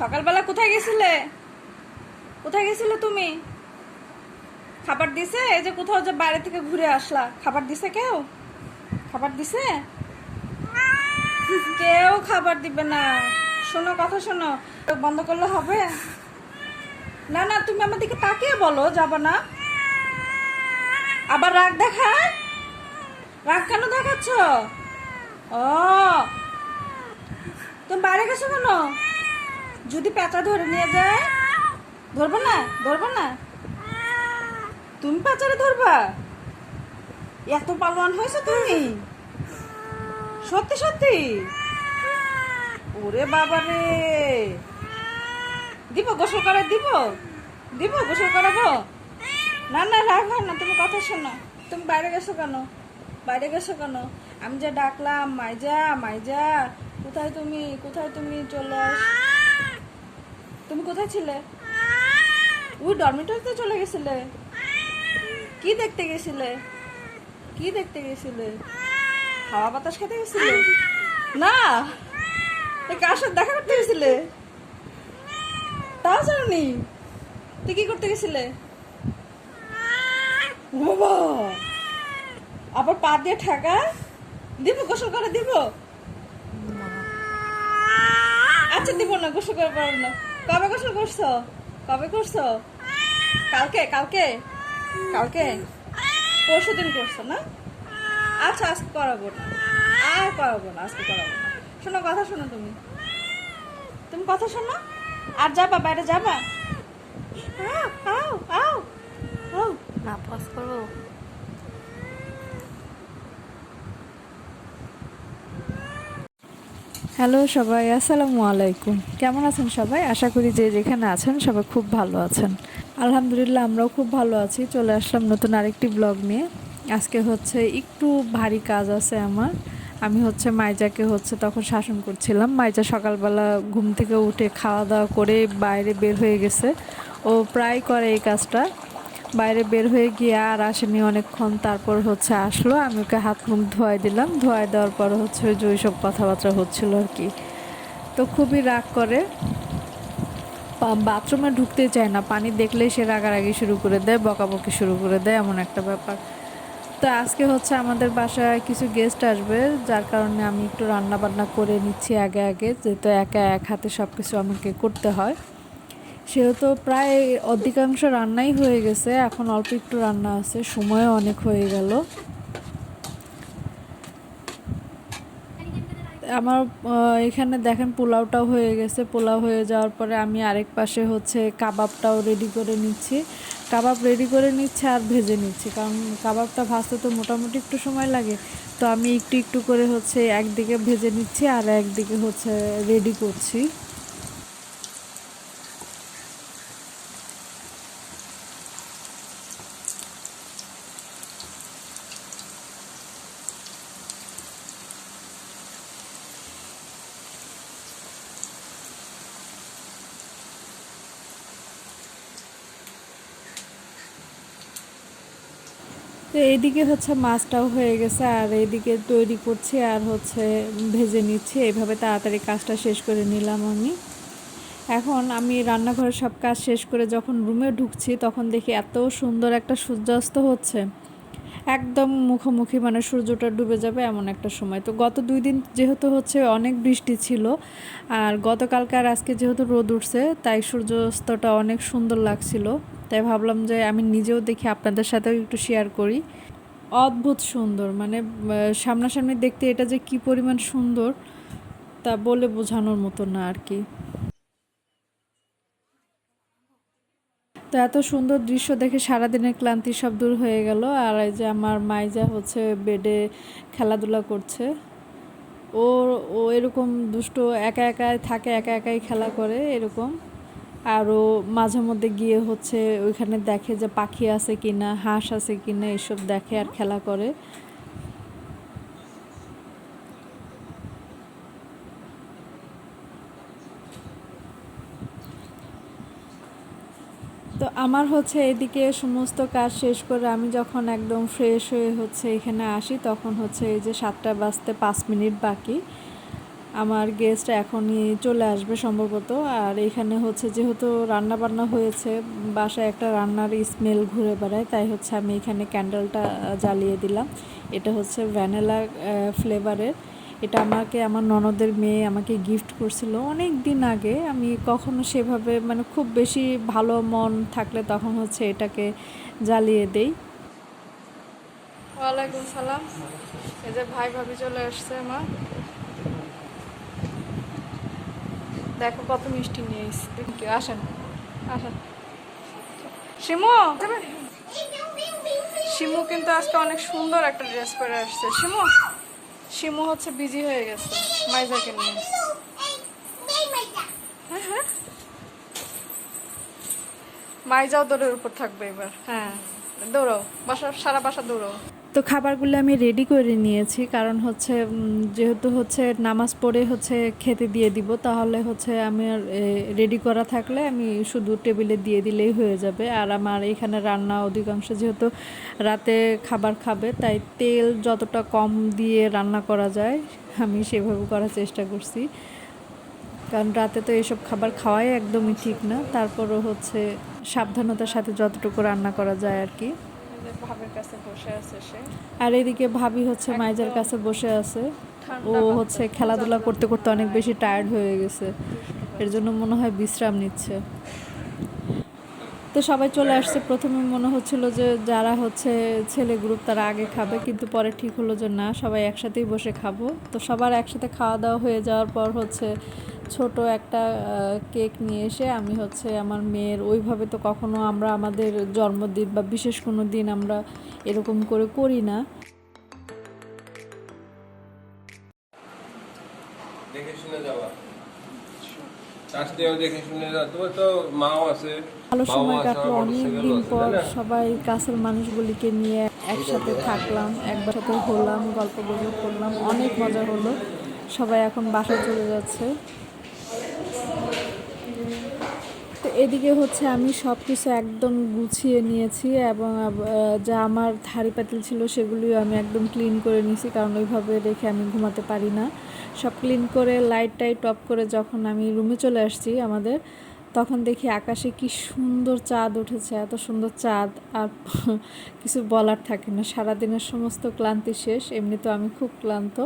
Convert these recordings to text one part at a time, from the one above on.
সকালবেলা কোথায় গেছিলে? কোথায় গেছিলে তুমি? খাবার দিছে? এই যে কোথাও যে বাইরে থেকে ঘুরে আসলা, খাবার দিছে কেউ? খাবার দিছে? কেউ খাবার দিবে না। শোনো, কথা শোনো, বন্ধ করলে হবে না? না, তুমি আমার দিকে তাকিয়ে বলো যাবা না। আবার রাগ দেখায়? রাগ কেন দেখাচ্ছ? ও, তুমি বাইরে গেছো কেন? যদি পেঁচা ধরে নিয়ে যায়? ধরবো না, ধরবো না। তুমি পেঁচারে ধরবা? এত পালোয়ান হয়েছে তুমি? সত্যি সত্যি? ওরে বাবা রে! দিব গোসল করে দিব? দিব গোসল করাবো? না না, রাগ হয় না, তুমি কথা শোনো। তুমি বাইরে গেছো কেন? বাইরে গেছো কেন? আমি যে ডাকলাম, মাইজা মাইজা, কোথায় তুমি? কোথায় তুমি? চলে আস। তুমি কোথায় ছিলে? ওই ডরমিটরিতে চলে গেছিলে? কি দেখতে গেছিলে? কি দেখতে গেছিলে? হাওয়া বাতাস খেতে গেছিলে? না, কার সাথে দেখা করতে গেছিলে? তাও জানি। তুই কি করতে গেছিলে? বাবা, আবার পা দিয়ে ঠেকা? দিব গোসল করে দিব? আচ্ছা দিব না, গোসল করে পারবো না। কবে গোসল করছো? কবে করছো? কালকে কালকে কালকে পরশু দিন করছো না? আচ্ছা, আজকে করাবো না, আর করাবো না, আজকে করাবো না। শোনো, কথা শোনো, তুমি তুমি কথা শোনো। আর যাবা বাইরে যাবা? আও আও আও আও। না পজ করবো। হ্যালো সবাই, আসসালামু আলাইকুম। কেমন আছেন সবাই? আশা করি যে যেখানে আছেন সবাই খুব ভালো আছেন। আলহামদুলিল্লাহ, আমরাও খুব ভালো আছি। চলে আসলাম নতুন আরেকটি ব্লগ নিয়ে। আজকে হচ্ছে একটু ভারী কাজ আছে আমার। আমি হচ্ছে মাইজাকে তখন শাসন করছিলাম। মাইজা সকালবেলা ঘুম থেকে উঠে খাওয়া দাওয়া করে বাইরে বের হয়ে গেছে। ও প্রায় করে এই কাজটা। বাইরে বের হয়ে গিয়ে আর আসেনি অনেকক্ষণ। তারপর আসলো, আমি ওকে হাত মুখ ধোয়াই দিলাম। ধোয়াই দেওয়ার পর যে ওইসব কথাবার্তা হচ্ছিল আর কি। তো খুবই রাগ করে, বাথরুমে ঢুকতে চায় না। পানি দেখলেই সে রাগারাগি শুরু করে দেয়, বকাবকি শুরু করে দেয়, এমন একটা ব্যাপার। তো আজকে আমাদের বাসায় কিছু গেস্ট আসবে, যার কারণে আমি একটু রান্না বান্না করে নিচ্ছি আগে আগে, যেহেতু একা এক হাতে সব কিছু আমাকে করতে হয়। সেহেতু প্রায় অধিকাংশ রান্নাই হয়ে গেছে, এখন অল্প একটু রান্না আছে, সময়ও অনেক হয়ে গেল। আমার এখানে দেখেন পোলাওটাও হয়ে গেছে। পোলাও হয়ে যাওয়ার পরে আমি আরেক পাশে কাবাবটাও রেডি করে নিচ্ছি। কাবাব রেডি করে নিচ্ছে আর ভেজে নিচ্ছি, কারণ কাবাবটা ভাজতে তো মোটামুটি একটু সময় লাগে। তো আমি একটু একটু করে একদিকে ভেজে নিচ্ছি আর একদিকে রেডি করছি। তো এইদিকে মাছটাও হয়ে গেছে আর এইদিকে তৈরি করছি আর ভেজে নিচ্ছি। এইভাবে তাড়াতাড়ি কাজটা শেষ করে নিলাম আমি। এখন আমি রান্নাঘরের সব কাজ শেষ করে যখন রুমে ঢুকছি, তখন দেখি এত সুন্দর একটা সূর্যাস্ত হচ্ছে, একদম মুখোমুখি, মানে সূর্যটা ডুবে যাবে এমন একটা সময়। তো গত 2 দিন যেহেতু অনেক বৃষ্টি ছিল, আর গতকালকে আর আজকে যেহেতু রোদ উঠছে, তাই সূর্যাস্তটা অনেক সুন্দর লাগছিল। তাই ভাবলাম যে আমি নিজেও দেখি, আপনাদের সাথেও একটু শেয়ার করি। অদ্ভুত সুন্দর, মানে সামনাসামনি দেখতে এটা যে কি পরিমাণ সুন্দর তা বলে বোঝানোর মতো না আর কি। তো এত সুন্দর দৃশ্য দেখে সারাদিনের ক্লান্তি সব দূর হয়ে গেল। আর এই যে আমার মাইজা বেডে খেলাধুলা করছে। ও ও এরকম দুষ্ট, একা একাই থাকে, একা একাই খেলা করে এরকম। আর ও মাঝে মধ্যে গিয়ে ওইখানে দেখে যে পাখি আছে কিনা, হাঁস আছে কিনা, এসব দেখে আর খেলা করে। তো আমার এদিকে সমস্ত কাজ শেষ করে আমি যখন একদম ফ্রেশ হয়ে এখানে আসি, তখন এই যে 7টা বাজতে 5 মিনিট বাকি। আমার গেস্ট এখনই চলে আসবে সম্ভবত। আর এখানে হচ্ছে যেহেতু রান্না বান্না হয়েছে, বাসায় একটা রান্নার স্মেল ঘুরে বেড়ায়, তাই হচ্ছে আমি এখানে ক্যান্ডেলটা জ্বালিয়ে দিলাম। এটা হচ্ছে ভ্যানিলা ফ্লেভারের। এটা আমাকে আমার ননদের মেয়ে আমাকে গিফট করছিল অনেক দিন আগে। আমি কখনো সেভাবে মানে খুব বেশি ভালো মন থাকলে তখন হচ্ছে এটাকে জ্বালিয়ে দেই। ওয়ালাইকুম সালাম। এই যে ভাই ভাবি চলে আসছে আমার। দেখো কত মিষ্টি নিয়ে এসেছি। আসেন আসেন। শিমু, শিমু কিন্তু আজকে অনেক সুন্দর একটা ড্রেস পরে আসছে। শিমু, শিমু হচ্ছে বিজি হয়ে গেছে মাইজাকে নিয়ে। হ্যাঁ হ্যাঁ, মাইজাও দৌড়ের উপর থাকবে এবার। হ্যাঁ, দৌড়াও, বাসা সারা বাসা দৌড়াও। তো খাবারগুলো আমি রেডি করে নিয়েছি, কারণ হচ্ছে যেহেতু হচ্ছে নামাজ পড়ে হচ্ছে খেতে দিয়ে দিব, তাহলে হচ্ছে আমি আর রেডি করা থাকলে আমি শুধু টেবিলে দিয়ে দিলেই হয়ে যাবে। আর আমার এখানে রান্না অধিকাংশ যেহেতু রাতে খাবার খাবে, তাই তেল যতটা কম দিয়ে রান্না করা যায় আমি সেভাবে করার চেষ্টা করছি। কারণ রাতে তো এসব খাবার খাওয়াই একদমই ঠিক না, তারপরও হচ্ছে সাবধানতার সাথে যতটুকু রান্না করা যায় আর কি। ভাবের কাছে বসে আছে সে। আর এদিকে ভাবি হচ্ছে মাইজার কাছে বসে আছে। ও হচ্ছে খেলাধুলা করতে করতে অনেক বেশি টায়ার্ড হয়ে গেছে, এর জন্য মনে হয় বিশ্রাম নিচ্ছে। তো সবাই চলে আসছে। প্রথমে মনে হচ্ছিল যে যারা হচ্ছে ছেলে গ্রুপ তারা আগে খাবে, কিন্তু পরে ঠিক হলো যে না, সবাই একসাথেই বসে খাবো। তো সবার একসাথে খাওয়া দাওয়া হয়ে যাওয়ার পর হচ্ছে ছোট একটা কেক নিয়ে এসে আমি হচ্ছে আমার মেয়ের, ওইভাবে তো কখনো আমরা আমাদের জন্মদিন বা বিশেষ কোনো দিন আমরা এরকম করে করি না। দেখে শুনে যাওয়া, আসতেও দেখে শুনে যাওয়া। তোমার তো মাও আছে, ভালো বাবা সময় আছে, কাটলো, আমার অনেক মোটরসাইকেলও দিন আছে, পর তাই না? সবাই কাছের মানুষগুলিকে নিয়ে একসাথে থাকলাম, একবার সাথে হলাম, গল্প গুজব করলাম, অনেক মজা হলো। সবাই এখন বাসায় চলে যাচ্ছে। তো এদিকে হচ্ছে আমি সব কিছু একদম গুছিয়ে নিয়েছি, এবং যা আমার থাড়ি পাতিল ছিল সেগুলিও আমি একদম ক্লিন করে নিয়েছি, কারণ ওইভাবে রেখে আমি ঘুমাতে পারি না। সব ক্লিন করে লাইট টাইট অফ করে যখন আমি রুমে চলে আসছি আমাদের, তখন দেখি আকাশে কি সুন্দর চাঁদ উঠেছে, এত সুন্দর চাঁদ আর কিছু বলার থাকে না। সারাদিনের সমস্ত ক্লান্তি শেষ, এমনি তো আমি খুব ক্লান্ত।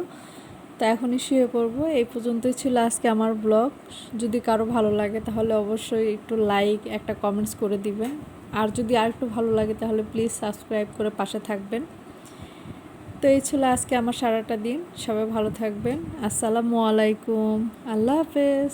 তো এখনই শুয়ে পড়বো। এই পর্যন্তই ছিল আজকে আমার ব্লগ। যদি কারো ভালো লাগে তাহলে অবশ্যই একটু লাইক, একটা কমেন্টস করে দিবেন। আর যদি আর একটু ভালো লাগে তাহলে প্লিজ সাবস্ক্রাইব করে পাশে থাকবেন। তো এই ছিল আজকে আমার সারাটা দিন। সবাই ভালো থাকবেন। আসসালামু আলাইকুম, আল্লাহ হাফেজ।